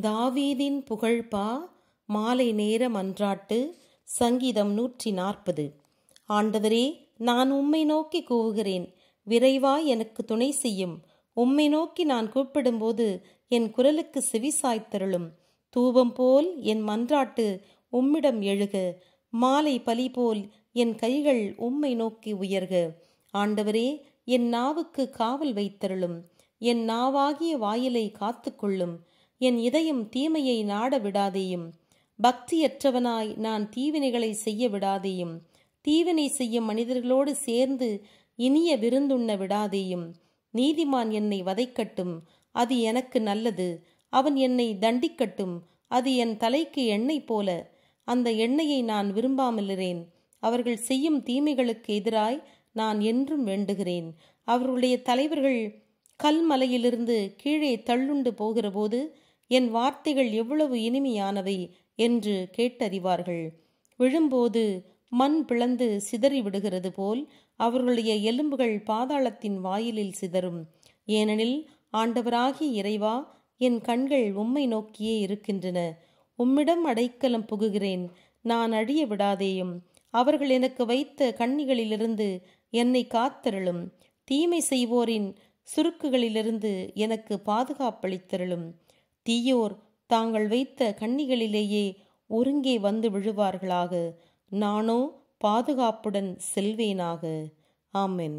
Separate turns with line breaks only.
தாவீதின் புகழ்பா மாலை நேர மன்றாட்டு. சங்கீதம் 140. ஆண்டவரே, நான் உம்மை நோக்கி கூவுகிறேன், விரைவாய் எனக்கு துணை செய்யும். உம்மை நோக்கி நான் கூப்பிடும்போது என் குரலுக்கு செவிசாய்த்தருளும். தூபம் போல் என் மன்றாட்டு உம்மிடம் எழுக, மாலை பலி போல் என் கைகள் உம்மை நோக்கி உயர்க. ஆண்டவரே, என் நாவுக்கு காவல் வைத்தருளும். என் நாவாகிய வாயிலை காத்துக்கொள்ளும். என் இதயம் தீமையை நாட விடாதேயும். பக்தியற்றவனாய் நான் தீவினைகளை செய்ய விடாதேயும். தீவினை செய்யும் மனிதர்களோடு சேர்ந்து இனிய விருந்துண்ண விடாதேயும். நீதிமான் என்னை வதைக்கட்டும், அது எனக்கு நல்லது. அவன் என்னை தண்டிக்கட்டும், அது என் தலைக்கு எண்ணெய் போல. அந்த எண்ணெயை நான் விரும்பாமலிரேன். அவர்கள் செய்யும் தீமைகளுக்கு எதிராய் நான் என்றும் வேண்டுகிறேன். அவர்களுடைய தலைவர்கள் கல்மலையிலிருந்து கீழே தள்ளுண்டு போகிறபோது என் வார்த்தைகள் எவ்வளவு இனிமையானவை என்று கேட்டறிவார்கள். விழும்போது மண் பிளந்து சிதறிவிடுகிறது போல் அவர்களுடைய எலும்புகள் பாதாளத்தின் வாயிலில் சிதறும். ஏனெனில் ஆண்டவராகிய இறைவா, என் கண்கள் உம்மை நோக்கியே இருக்கின்றன. உம்மிடம் அடைக்கலம் புகுகிறேன், நான் அழிய விடாதேயும். அவர்கள் எனக்கு வைத்த கண்ணிகளிலிருந்து என்னை காத்தருளும். தீமை செய்வோரின் சுருக்குகளிலிருந்து எனக்கு பாதுகாப்பளித்தருளும். தீயோர் தாங்கள் வைத்த கண்ணிகளிலேயே ஒருங்கே வந்து விழுவார்களாக. நானோ பாதுகாப்புடன் செல்வேனாக. ஆமென்.